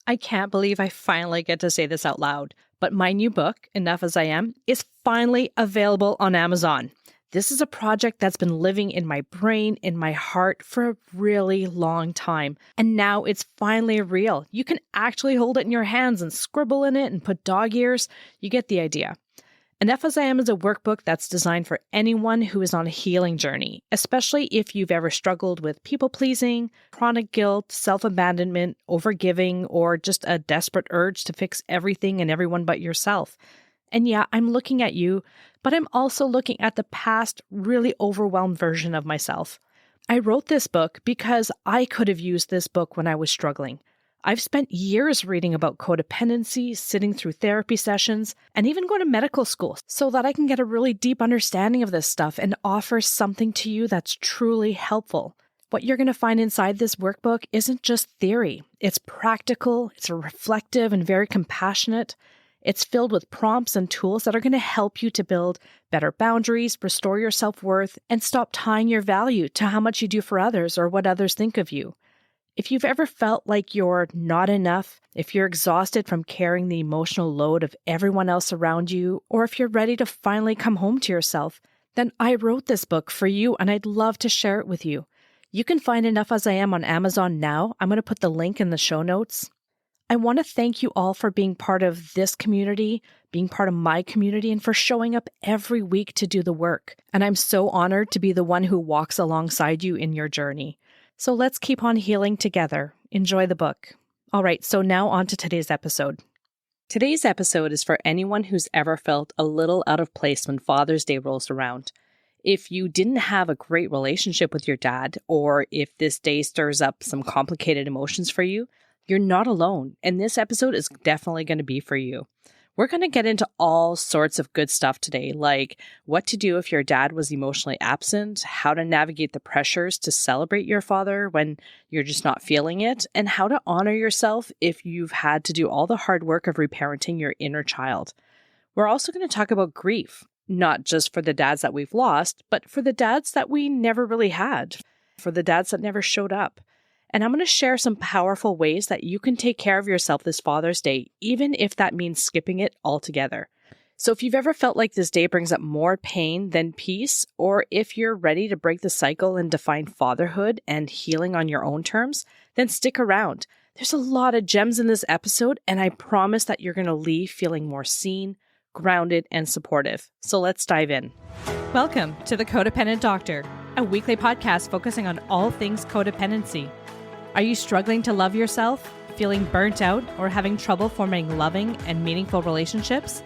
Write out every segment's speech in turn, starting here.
I can't believe I finally get to say this out loud, but my new book, Enough as I Am, is finally available on Amazon. This is a project that's been living in my brain, in my heart for a really long time. And now it's finally real. You can actually hold it in your hands and scribble in it and put dog ears. You get the idea. Enough as I Am is a workbook that's designed for anyone who is on a healing journey, especially if you've ever struggled with people-pleasing, chronic guilt, self-abandonment, overgiving, or just a desperate urge to fix everything and everyone but yourself. And yeah, I'm looking at you, but I'm also looking at the past, really overwhelmed version of myself. I wrote this book because I could have used this book when I was struggling. I've spent years reading about codependency, sitting through therapy sessions, and even going to medical school so that I can get a really deep understanding of this stuff and offer something to you that's truly helpful. What you're going to find inside this workbook isn't just theory. It's practical, it's reflective, and very compassionate. It's filled with prompts and tools that are going to help you to build better boundaries, restore your self-worth, and stop tying your value to how much you do for others or what others think of you. If you've ever felt like you're not enough, if you're exhausted from carrying the emotional load of everyone else around you, or if you're ready to finally come home to yourself, then I wrote this book for you and I'd love to share it with you. You can find Enough as I Am on Amazon now. I'm going to put the link in the show notes. I want to thank you all for being part of this community, being part of my community, and for showing up every week to do the work. And I'm so honored to be the one who walks alongside you in your journey. So let's keep on healing together. Enjoy the book. All right, so now on to today's episode. Today's episode is for anyone who's ever felt a little out of place when Father's Day rolls around. If you didn't have a great relationship with your dad, or if this day stirs up some complicated emotions for you, you're not alone, and this episode is definitely going to be for you. We're going to get into all sorts of good stuff today, like what to do if your dad was emotionally absent, how to navigate the pressures to celebrate your father when you're just not feeling it, and how to honor yourself if you've had to do all the hard work of reparenting your inner child. We're also going to talk about grief, not just for the dads that we've lost, but for the dads that we never really had, for the dads that never showed up. And I'm going to share some powerful ways that you can take care of yourself this Father's Day, even if that means skipping it altogether. So if you've ever felt like this day brings up more pain than peace, or if you're ready to break the cycle and define fatherhood and healing on your own terms, then stick around. There's a lot of gems in this episode, and I promise that you're going to leave feeling more seen, grounded, and supportive. So let's dive in. Welcome to The Codependent Doctor, a weekly podcast focusing on all things codependency. Are you struggling to love yourself, feeling burnt out, or having trouble forming loving and meaningful relationships?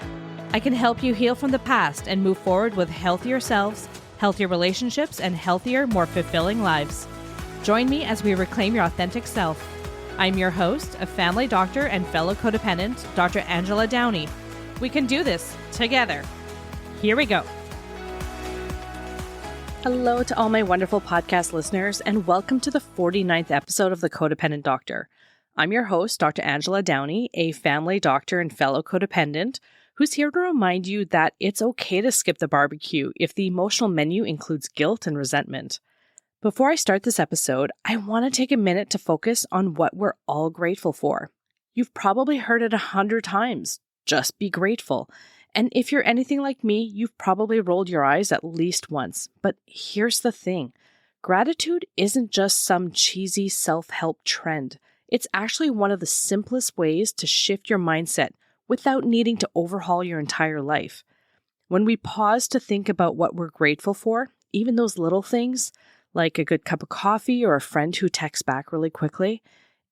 I can help you heal from the past and move forward with healthier selves, healthier relationships, and healthier, more fulfilling lives. Join me as we reclaim your authentic self. I'm your host, a family doctor and fellow codependent, Dr. Angela Downey. We can do this together. Here we go. Hello to all my wonderful podcast listeners, and welcome to the 49th episode of The Codependent Doctor. I'm your host, Dr. Angela Downey, a family doctor and fellow codependent, who's here to remind you that it's okay to skip the barbecue if the emotional menu includes guilt and resentment. Before I start this episode, I want to take a minute to focus on what we're all grateful for. You've probably heard it 100 times. Just be grateful. And if you're anything like me, you've probably rolled your eyes at least once. But here's the thing. Gratitude isn't just some cheesy self-help trend. It's actually one of the simplest ways to shift your mindset without needing to overhaul your entire life. When we pause to think about what we're grateful for, even those little things, like a good cup of coffee or a friend who texts back really quickly,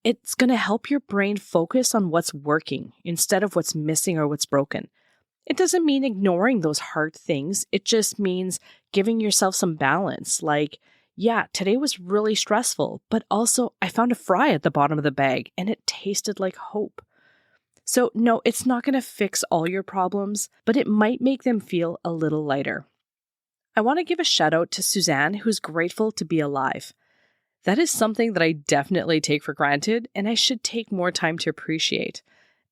it's going to help your brain focus on what's working instead of what's missing or what's broken. It doesn't mean ignoring those hard things. It just means giving yourself some balance. Like, yeah, today was really stressful, but also I found a fry at the bottom of the bag and it tasted like hope. So no, it's not going to fix all your problems, but it might make them feel a little lighter. I want to give a shout out to Suzanne, who's grateful to be alive. That is something that I definitely take for granted, and I should take more time to appreciate.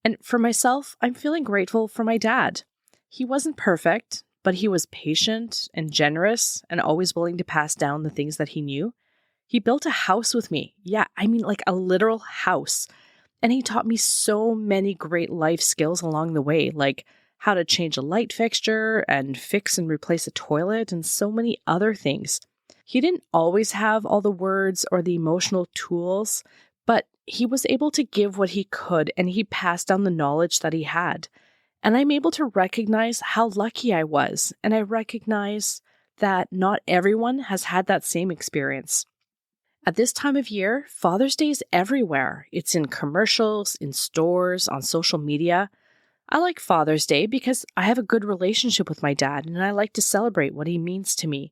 And for myself, I'm feeling grateful for my dad. He wasn't perfect, but he was patient and generous and always willing to pass down the things that he knew. He built a house with me. Yeah, I mean like a literal house. And he taught me so many great life skills along the way, like how to change a light fixture and fix and replace a toilet and so many other things. He didn't always have all the words or the emotional tools, but he was able to give what he could, and he passed down the knowledge that he had. And I'm able to recognize how lucky I was, and I recognize that not everyone has had that same experience. At this time of year, Father's Day is everywhere. It's in commercials, in stores, on social media. I like Father's Day because I have a good relationship with my dad, and I like to celebrate what he means to me.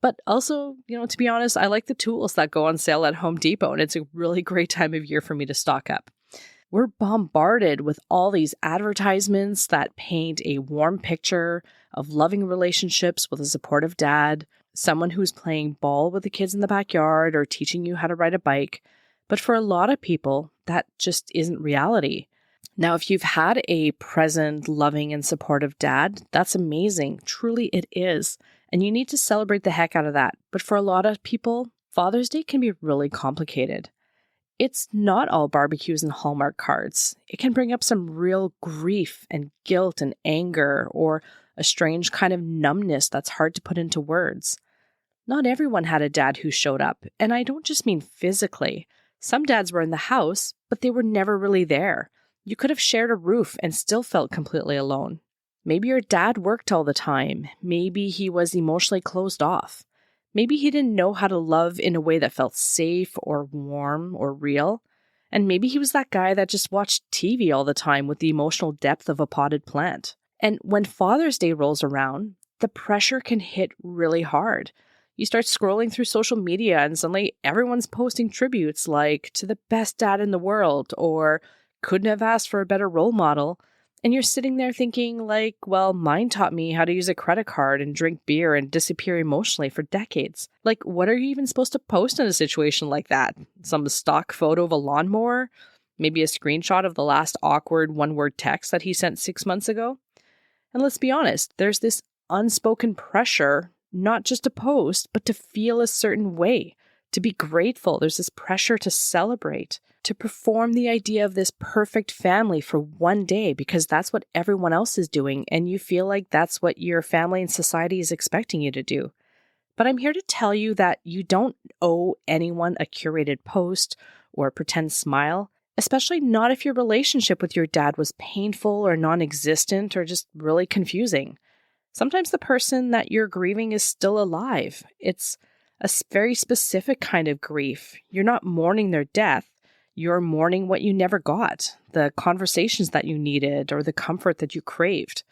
But also, to be honest, I like the tools that go on sale at Home Depot, and it's a really great time of year for me to stock up. We're bombarded with all these advertisements that paint a warm picture of loving relationships with a supportive dad, someone who's playing ball with the kids in the backyard or teaching you how to ride a bike. But for a lot of people, that just isn't reality. Now, if you've had a present, loving, and supportive dad, that's amazing. Truly, it is. And you need to celebrate the heck out of that. But for a lot of people, Father's Day can be really complicated. It's not all barbecues and Hallmark cards. It can bring up some real grief and guilt and anger, or a strange kind of numbness that's hard to put into words. Not everyone had a dad who showed up, and I don't just mean physically. Some dads were in the house, but they were never really there. You could have shared a roof and still felt completely alone. Maybe your dad worked all the time. Maybe he was emotionally closed off. Maybe he didn't know how to love in a way that felt safe or warm or real. And maybe he was that guy that just watched TV all the time with the emotional depth of a potted plant. And when Father's Day rolls around, the pressure can hit really hard. You start scrolling through social media and suddenly everyone's posting tributes like to the best dad in the world or couldn't have asked for a better role model. And you're sitting there thinking like, well, mine taught me how to use a credit card and drink beer and disappear emotionally for decades. Like, what are you even supposed to post in a situation like that? Some stock photo of a lawnmower? Maybe a screenshot of the last awkward one-word text that he sent 6 months ago? And let's be honest, there's this unspoken pressure, not just to post, but to feel a certain way, to be grateful. There's this pressure to celebrate, to perform the idea of this perfect family for one day because that's what everyone else is doing and you feel like that's what your family and society is expecting you to do. But I'm here to tell you that you don't owe anyone a curated post or a pretend smile, especially not if your relationship with your dad was painful or non-existent or just really confusing. Sometimes the person that you're grieving is still alive. It's a very specific kind of grief. You're not mourning their death. You're mourning what you never got, the conversations that you needed or the comfort that you craved.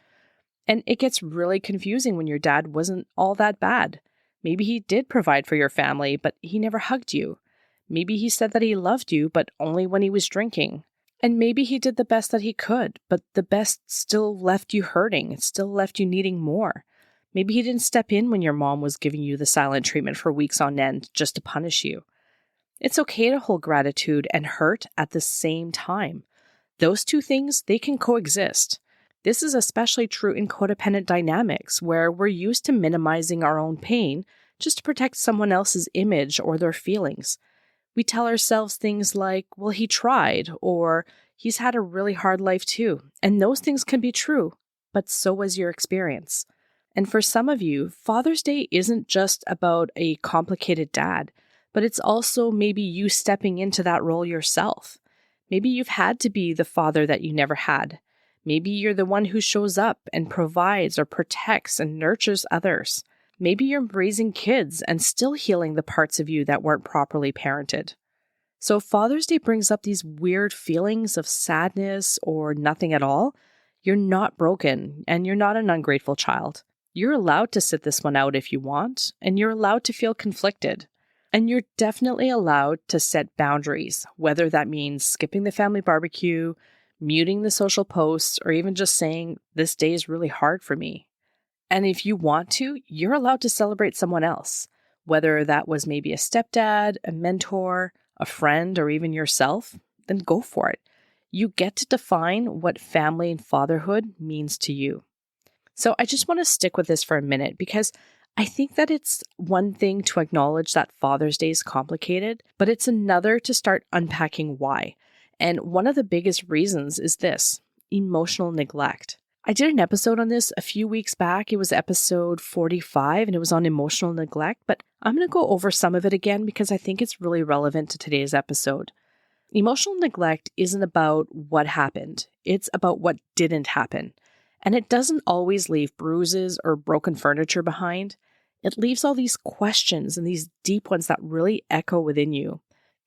And it gets really confusing when your dad wasn't all that bad. Maybe he did provide for your family, but he never hugged you. Maybe he said that he loved you, but only when he was drinking. And maybe he did the best that he could, but the best still left you hurting. It still left you needing more. Maybe he didn't step in when your mom was giving you the silent treatment for weeks on end just to punish you. It's okay to hold gratitude and hurt at the same time. Those two things, they can coexist. This is especially true in codependent dynamics, where we're used to minimizing our own pain just to protect someone else's image or their feelings. We tell ourselves things like, well, he tried, or he's had a really hard life too. And those things can be true, but so was your experience. And for some of you, Father's Day isn't just about a complicated dad, but it's also maybe you stepping into that role yourself. Maybe you've had to be the father that you never had. Maybe you're the one who shows up and provides or protects and nurtures others. Maybe you're raising kids and still healing the parts of you that weren't properly parented. So Father's Day brings up these weird feelings of sadness or nothing at all. You're not broken and you're not an ungrateful child. You're allowed to sit this one out if you want, and you're allowed to feel conflicted. And you're definitely allowed to set boundaries, whether that means skipping the family barbecue, muting the social posts, or even just saying, this day is really hard for me. And if you want to, you're allowed to celebrate someone else, whether that was maybe a stepdad, a mentor, a friend, or even yourself, then go for it. You get to define what family and fatherhood means to you. So I just want to stick with this for a minute because I think that it's one thing to acknowledge that Father's Day is complicated, but it's another to start unpacking why. And one of the biggest reasons is this: emotional neglect. I did an episode on this a few weeks back. It was episode 45 and it was on emotional neglect, but I'm going to go over some of it again because I think it's really relevant to today's episode. Emotional neglect isn't about what happened. It's about what didn't happen. And it doesn't always leave bruises or broken furniture behind. It leaves all these questions and these deep ones that really echo within you.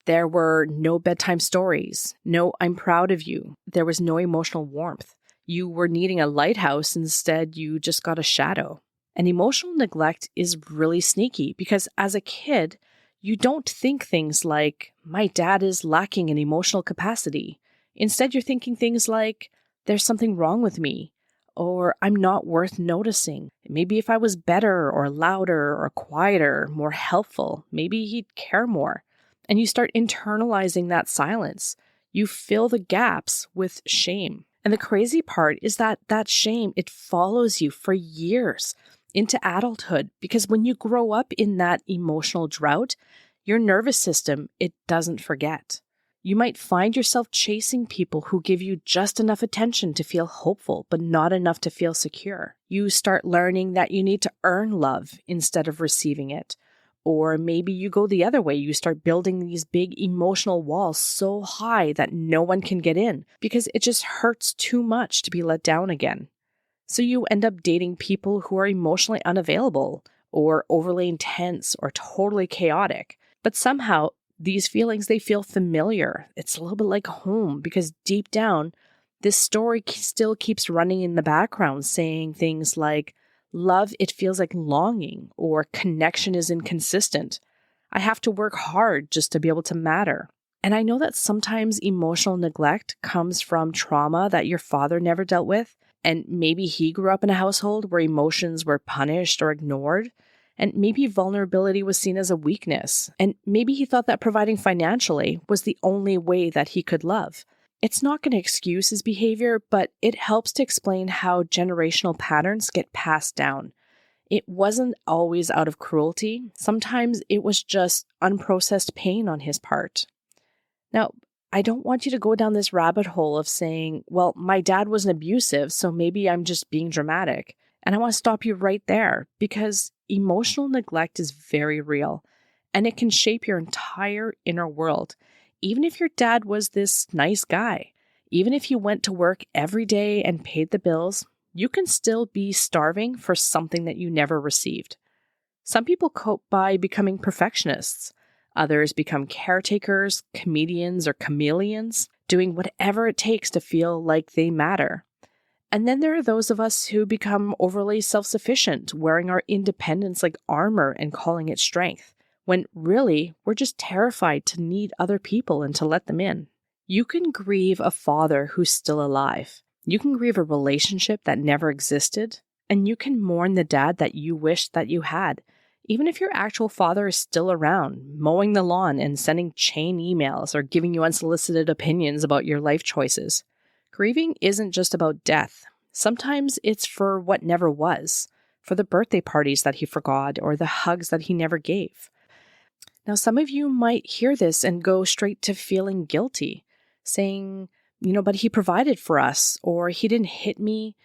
There were no bedtime stories, no "I'm proud of you." There was no emotional warmth. You were needing a lighthouse, instead you just got a shadow. And emotional neglect is really sneaky because as a kid, you don't think things like, "My dad is lacking in emotional capacity." Instead, you're thinking things like, "There's something wrong with me," or "I'm not worth noticing. Maybe if I was better or louder or quieter, more helpful, maybe he'd care more." And you start internalizing that silence. You fill the gaps with shame. And the crazy part is that shame, it follows you for years into adulthood, because when you grow up in that emotional drought, your nervous system, it doesn't forget. You might find yourself chasing people who give you just enough attention to feel hopeful, but not enough to feel secure. You start learning that you need to earn love instead of receiving it. Or maybe you go the other way. You start building these big emotional walls so high that no one can get in because it just hurts too much to be let down again. So you end up dating people who are emotionally unavailable or overly intense or totally chaotic. But somehow these feelings, they feel familiar. It's a little bit like home because deep down, this story still keeps running in the background saying things like, "Love, it feels like longing," or "Connection is inconsistent. I have to work hard just to be able to matter." And I know that sometimes emotional neglect comes from trauma that your father never dealt with. And maybe he grew up in a household where emotions were punished or ignored. And maybe vulnerability was seen as a weakness. And maybe he thought that providing financially was the only way that he could love. It's not going to excuse his behavior, but it helps to explain how generational patterns get passed down. It wasn't always out of cruelty. Sometimes it was just unprocessed pain on his part. Now, I don't want you to go down this rabbit hole of saying, "Well, my dad wasn't abusive, so maybe I'm just being dramatic." And I want to stop you right there because emotional neglect is very real and it can shape your entire inner world. Even if your dad was this nice guy, even if he went to work every day and paid the bills, you can still be starving for something that you never received. Some people cope by becoming perfectionists. Others become caretakers, comedians, or chameleons, doing whatever it takes to feel like they matter. And then there are those of us who become overly self-sufficient, wearing our independence like armor and calling it strength, when really we're just terrified to need other people and to let them in. You can grieve a father who's still alive. You can grieve a relationship that never existed, and you can mourn the dad that you wished that you had, even if your actual father is still around, mowing the lawn and sending chain emails or giving you unsolicited opinions about your life choices. Grieving isn't just about death. Sometimes it's for what never was, for the birthday parties that he forgot or the hugs that he never gave. Now, some of you might hear this and go straight to feeling guilty, saying, "But he provided for us," or "He didn't hit me.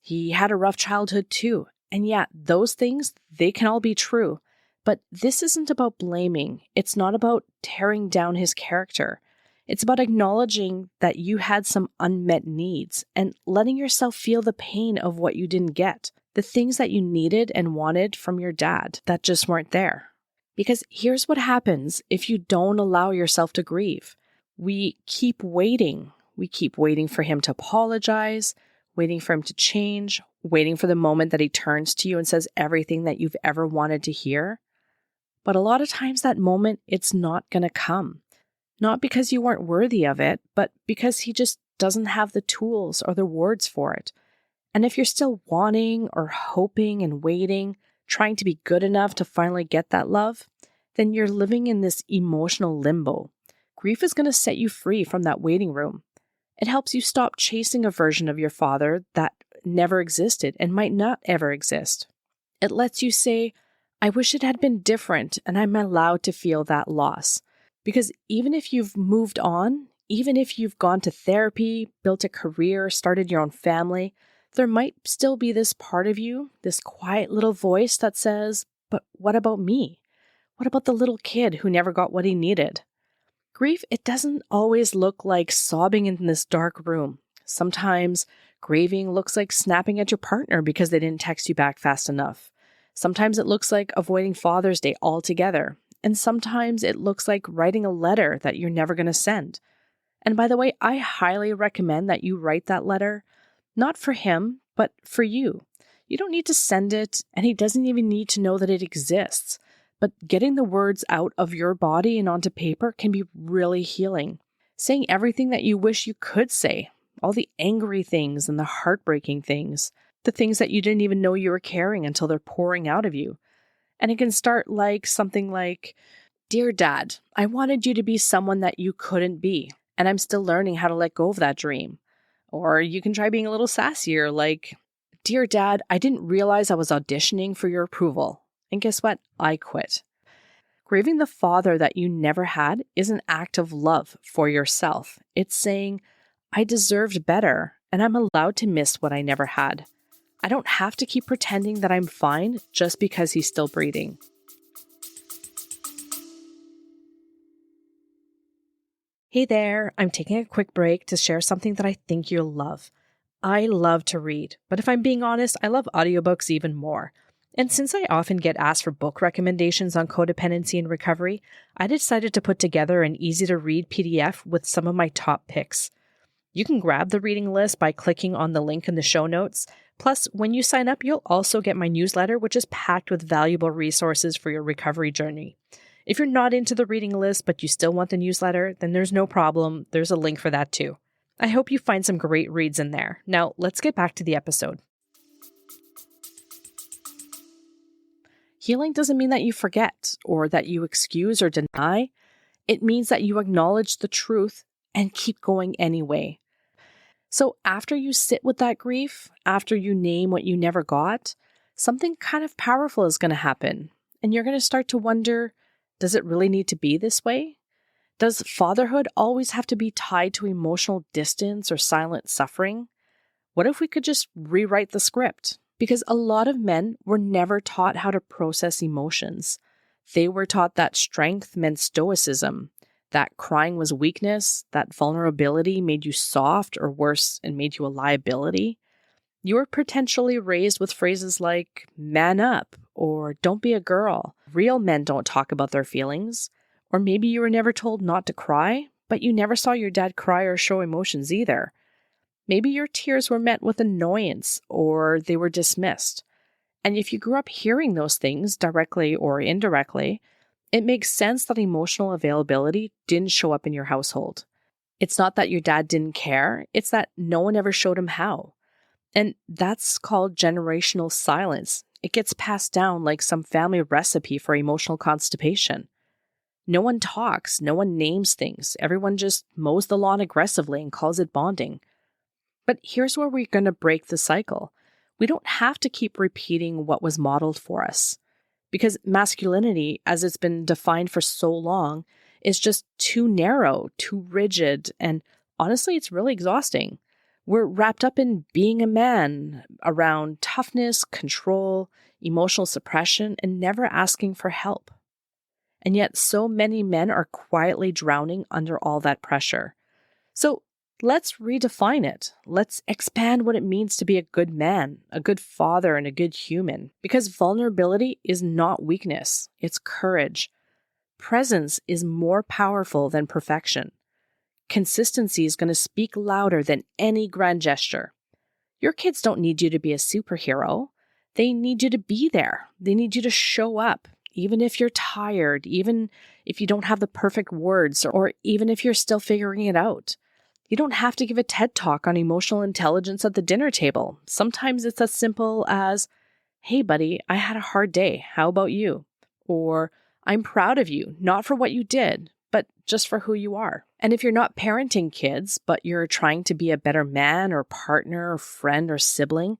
He had a rough childhood too." And yeah, those things, they can all be true. But this isn't about blaming. It's not about tearing down his character. It's about acknowledging that you had some unmet needs and letting yourself feel the pain of what you didn't get, the things that you needed and wanted from your dad that just weren't there. Because here's what happens if you don't allow yourself to grieve. We keep waiting. We keep waiting for him to apologize, waiting for him to change, waiting for the moment that he turns to you and says everything that you've ever wanted to hear. But a lot of times that moment, it's not going to come. Not because you weren't worthy of it, but because he just doesn't have the tools or the words for it. And if you're still wanting or hoping and waiting, trying to be good enough to finally get that love, then you're living in this emotional limbo. Grief is going to set you free from that waiting room. It helps you stop chasing a version of your father that never existed and might not ever exist. It lets you say, I wish it had been different, and I'm allowed to feel that loss. Because even if you've moved on, even if you've gone to therapy, built a career, started your own family, there might still be this part of you, this quiet little voice that says, but what about me? What about the little kid who never got what he needed? Grief, it doesn't always look like sobbing in this dark room. Sometimes grieving looks like snapping at your partner because they didn't text you back fast enough. Sometimes it looks like avoiding Father's Day altogether. And sometimes it looks like writing a letter that you're never going to send. And by the way, I highly recommend that you write that letter, not for him, but for you. You don't need to send it, and he doesn't even need to know that it exists. But getting the words out of your body and onto paper can be really healing. Saying everything that you wish you could say, all the angry things and the heartbreaking things, the things that you didn't even know you were carrying until they're pouring out of you. And it can start like something like, "Dear Dad, I wanted you to be someone that you couldn't be, and I'm still learning how to let go of that dream." Or you can try being a little sassier, like, "Dear Dad, I didn't realize I was auditioning for your approval. And guess what? I quit." Grieving the father that you never had is an act of love for yourself. It's saying, I deserved better, and I'm allowed to miss what I never had. I don't have to keep pretending that I'm fine just because he's still breathing. Hey there, I'm taking a quick break to share something that I think you'll love. I love to read, but if I'm being honest, I love audiobooks even more. And since I often get asked for book recommendations on codependency and recovery, I decided to put together an easy-to-read PDF with some of my top picks. You can grab the reading list by clicking on the link in the show notes. Plus, when you sign up, you'll also get my newsletter, which is packed with valuable resources for your recovery journey. If you're not into the reading list, but you still want the newsletter, then there's no problem. There's a link for that too. I hope you find some great reads in there. Now, let's get back to the episode. Healing doesn't mean that you forget or that you excuse or deny. It means that you acknowledge the truth and keep going anyway. So after you sit with that grief, after you name what you never got, something kind of powerful is going to happen. And you're going to start to wonder, does it really need to be this way? Does fatherhood always have to be tied to emotional distance or silent suffering? What if we could just rewrite the script? Because a lot of men were never taught how to process emotions. They were taught that strength meant stoicism, that crying was weakness, that vulnerability made you soft, or worse, it made you a liability. You were potentially raised with phrases like, man up, or don't be a girl. Real men don't talk about their feelings. Or maybe you were never told not to cry, but you never saw your dad cry or show emotions either. Maybe your tears were met with annoyance, or they were dismissed. And if you grew up hearing those things directly or indirectly, it makes sense that emotional availability didn't show up in your household. It's not that your dad didn't care, it's that no one ever showed him how. And that's called generational silence. It gets passed down like some family recipe for emotional constipation. No one talks, no one names things. Everyone just mows the lawn aggressively and calls it bonding. But here's where we're going to break the cycle. We don't have to keep repeating what was modeled for us. Because masculinity, as it's been defined for so long, is just too narrow, too rigid, and honestly, it's really exhausting. We're wrapped up in being a man, around toughness, control, emotional suppression, and never asking for help. And yet, so many men are quietly drowning under all that pressure. So let's redefine it. Let's expand what it means to be a good man, a good father, and a good human. Because vulnerability is not weakness, it's courage. Presence is more powerful than perfection. Consistency is going to speak louder than any grand gesture. Your kids don't need you to be a superhero. They need you to be there. They need you to show up, even if you're tired, even if you don't have the perfect words, or even if you're still figuring it out. You don't have to give a TED talk on emotional intelligence at the dinner table. Sometimes it's as simple as, hey buddy, I had a hard day. How about you? Or, I'm proud of you, not for what you did, but just for who you are. And if you're not parenting kids, but you're trying to be a better man or partner or friend or sibling,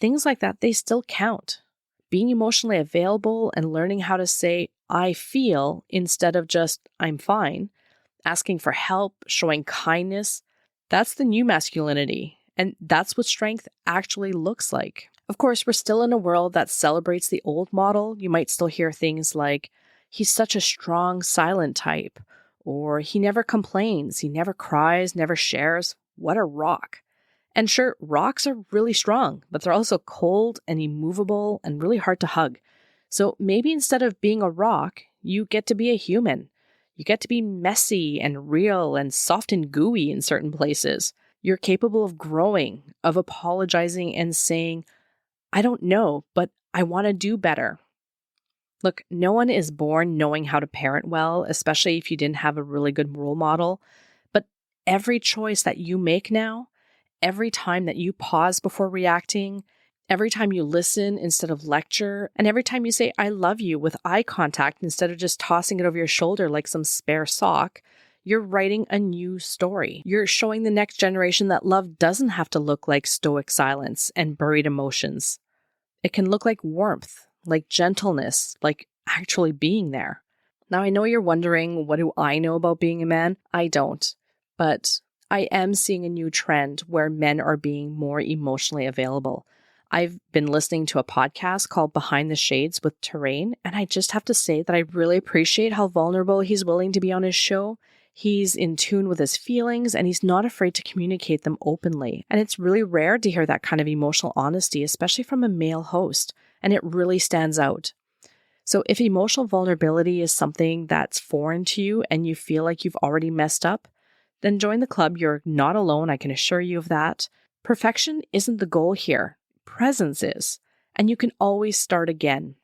things like that, they still count. Being emotionally available and learning how to say, I feel, instead of just, I'm fine, asking for help, showing kindness. That's the new masculinity. And that's what strength actually looks like. Of course, we're still in a world that celebrates the old model. You might still hear things like, he's such a strong, silent type, or he never complains, he never cries, never shares. What a rock. And sure, rocks are really strong, but they're also cold and immovable and really hard to hug. So maybe instead of being a rock, you get to be a human. You get to be messy and real and soft and gooey in certain places. You're capable of growing, of apologizing and saying, I don't know, but I want to do better. Look, no one is born knowing how to parent well, especially if you didn't have a really good role model. But every choice that you make now, every time that you pause before reacting, every time you listen instead of lecture, and every time you say, I love you with eye contact instead of just tossing it over your shoulder like some spare sock, you're writing a new story. You're showing the next generation that love doesn't have to look like stoic silence and buried emotions. It can look like warmth, like gentleness, like actually being there. Now, I know you're wondering, what do I know about being a man? I don't. But I am seeing a new trend where men are being more emotionally available. I've been listening to a podcast called Behind the Shades with Terrain, and I just have to say that I really appreciate how vulnerable he's willing to be on his show. He's in tune with his feelings, and he's not afraid to communicate them openly. And it's really rare to hear that kind of emotional honesty, especially from a male host, and it really stands out. So if emotional vulnerability is something that's foreign to you and you feel like you've already messed up, then join the club. You're not alone, I can assure you of that. Perfection isn't the goal here. Presence is, and you can always start again.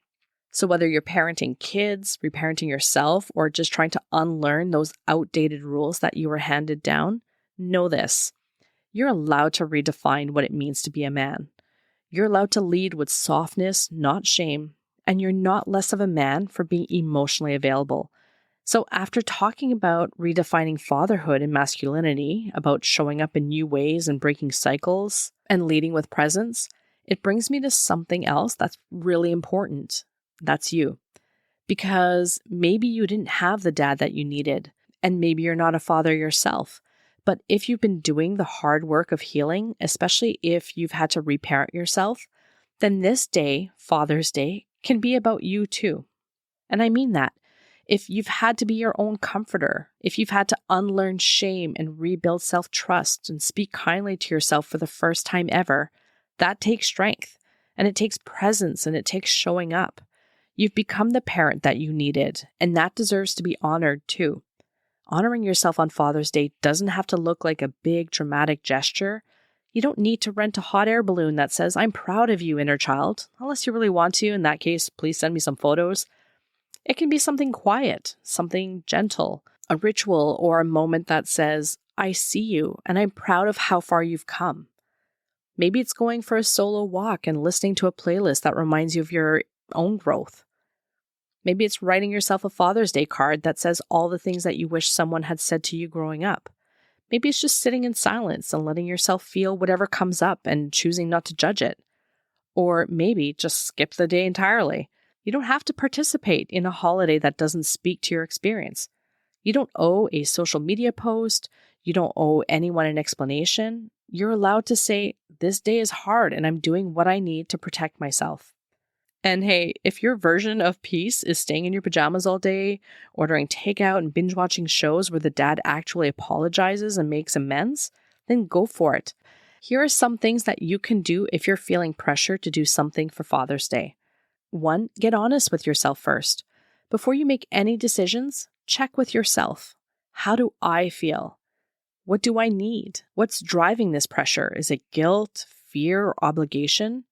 So whether you're parenting kids, reparenting yourself, or just trying to unlearn those outdated rules that you were handed down, know this. You're allowed to redefine what it means to be a man. You're allowed to lead with softness, not shame, and you're not less of a man for being emotionally available. So after talking about redefining fatherhood and masculinity, about showing up in new ways and breaking cycles and leading with presence, it brings me to something else that's really important. That's you. Because maybe you didn't have the dad that you needed, and maybe you're not a father yourself. But if you've been doing the hard work of healing, especially if you've had to reparent yourself, then this day, Father's Day, can be about you too. And I mean that. If you've had to be your own comforter, if you've had to unlearn shame and rebuild self-trust and speak kindly to yourself for the first time ever, that takes strength, and it takes presence, and it takes showing up. You've become the parent that you needed, and that deserves to be honored too. Honoring yourself on Father's Day doesn't have to look like a big dramatic gesture. You don't need to rent a hot air balloon that says, I'm proud of you, inner child. Unless you really want to. In that case, please send me some photos. It can be something quiet, something gentle, a ritual or a moment that says, I see you and I'm proud of how far you've come. Maybe it's going for a solo walk and listening to a playlist that reminds you of your own growth. Maybe it's writing yourself a Father's Day card that says all the things that you wish someone had said to you growing up. Maybe it's just sitting in silence and letting yourself feel whatever comes up and choosing not to judge it. Or maybe just skip the day entirely. You don't have to participate in a holiday that doesn't speak to your experience. You don't owe a social media post. You don't owe anyone an explanation. You're allowed to say, this day is hard and I'm doing what I need to protect myself. And hey, if your version of peace is staying in your pajamas all day, ordering takeout and binge watching shows where the dad actually apologizes and makes amends, then go for it. Here are some things that you can do if you're feeling pressure to do something for Father's Day. 1, get honest with yourself first. Before you make any decisions, check with yourself. How do I feel? What do I need? What's driving this pressure? Is it guilt, fear, or obligation?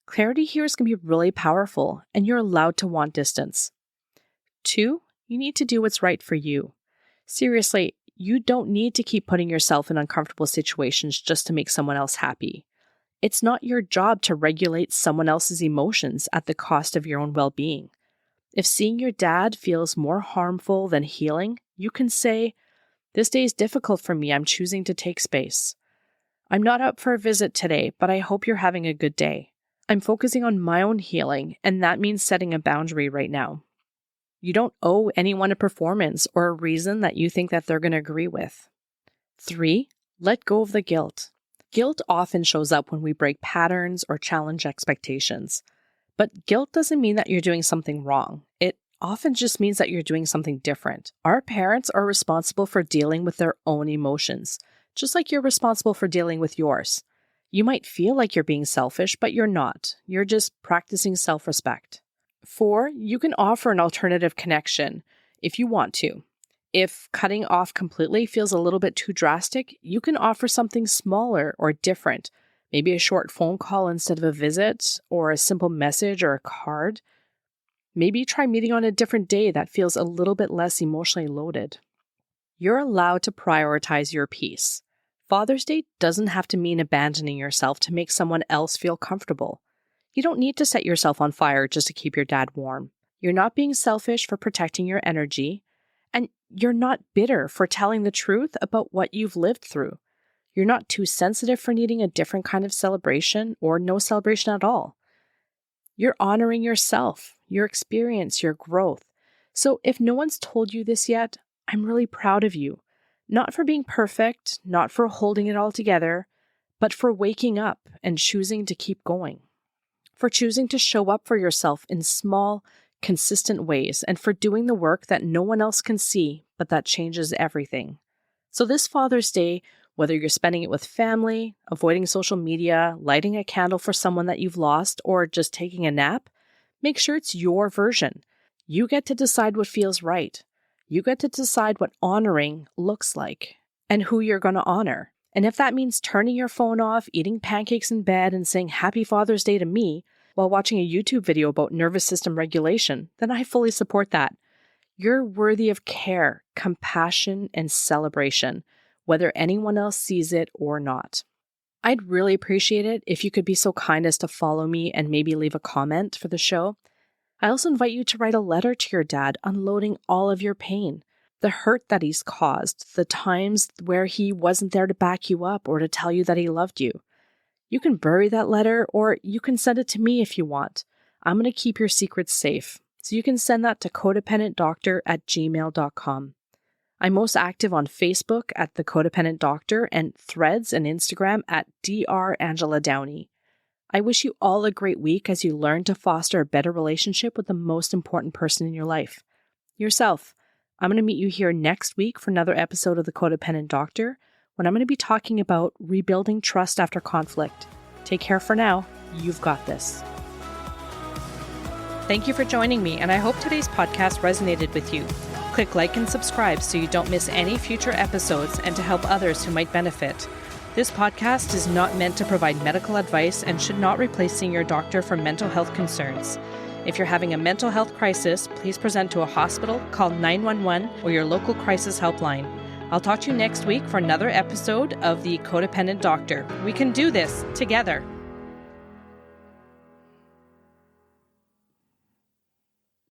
Clarity here is going to be really powerful, and you're allowed to want distance. 2, you need to do what's right for you. Seriously, you don't need to keep putting yourself in uncomfortable situations just to make someone else happy. It's not your job to regulate someone else's emotions at the cost of your own well-being. If seeing your dad feels more harmful than healing, you can say, this day is difficult for me. I'm choosing to take space. I'm not up for a visit today, but I hope you're having a good day. I'm focusing on my own healing, and that means setting a boundary right now. You don't owe anyone a performance or a reason that you think that they're going to agree with. 3, let go of the guilt. Guilt often shows up when we break patterns or challenge expectations. But guilt doesn't mean that you're doing something wrong. It often just means that you're doing something different. Our parents are responsible for dealing with their own emotions, just like you're responsible for dealing with yours. You might feel like you're being selfish, but you're not. You're just practicing self-respect. 4, you can offer an alternative connection if you want to. If cutting off completely feels a little bit too drastic, you can offer something smaller or different. Maybe a short phone call instead of a visit, or a simple message or a card. Maybe try meeting on a different day that feels a little bit less emotionally loaded. You're allowed to prioritize your peace. Father's Day doesn't have to mean abandoning yourself to make someone else feel comfortable. You don't need to set yourself on fire just to keep your dad warm. You're not being selfish for protecting your energy, and you're not bitter for telling the truth about what you've lived through. You're not too sensitive for needing a different kind of celebration or no celebration at all. You're honoring yourself, your experience, your growth. So if no one's told you this yet, I'm really proud of you. Not for being perfect, not for holding it all together, but for waking up and choosing to keep going. For choosing to show up for yourself in small, consistent ways, and for doing the work that no one else can see, but that changes everything. So this Father's Day, whether you're spending it with family, avoiding social media, lighting a candle for someone that you've lost, or just taking a nap, make sure it's your version. You get to decide what feels right. You get to decide what honoring looks like and who you're going to honor. And if that means turning your phone off, eating pancakes in bed, and saying Happy Father's Day to me while watching a YouTube video about nervous system regulation, then I fully support that. You're worthy of care, compassion, and celebration, whether anyone else sees it or not. I'd really appreciate it if you could be so kind as to follow me and maybe leave a comment for the show. I also invite you to write a letter to your dad unloading all of your pain, the hurt that he's caused, the times where he wasn't there to back you up or to tell you that he loved you. You can bury that letter, or you can send it to me if you want. I'm going to keep your secrets safe, so you can send that to codependentdoctor@gmail.com. I'm most active on Facebook at The Codependent Doctor and Threads and Instagram at Dr. Angela Downey. I wish you all a great week as you learn to foster a better relationship with the most important person in your life, yourself. I'm going to meet you here next week for another episode of The Codependent Doctor, when I'm going to be talking about rebuilding trust after conflict. Take care for now. You've got this. Thank you for joining me, and I hope today's podcast resonated with you. Click like and subscribe so you don't miss any future episodes and to help others who might benefit. This podcast is not meant to provide medical advice and should not replace seeing your doctor for mental health concerns. If you're having a mental health crisis, please present to a hospital, call 911 or your local crisis helpline. I'll talk to you next week for another episode of The Codependent Doctor. We can do this together.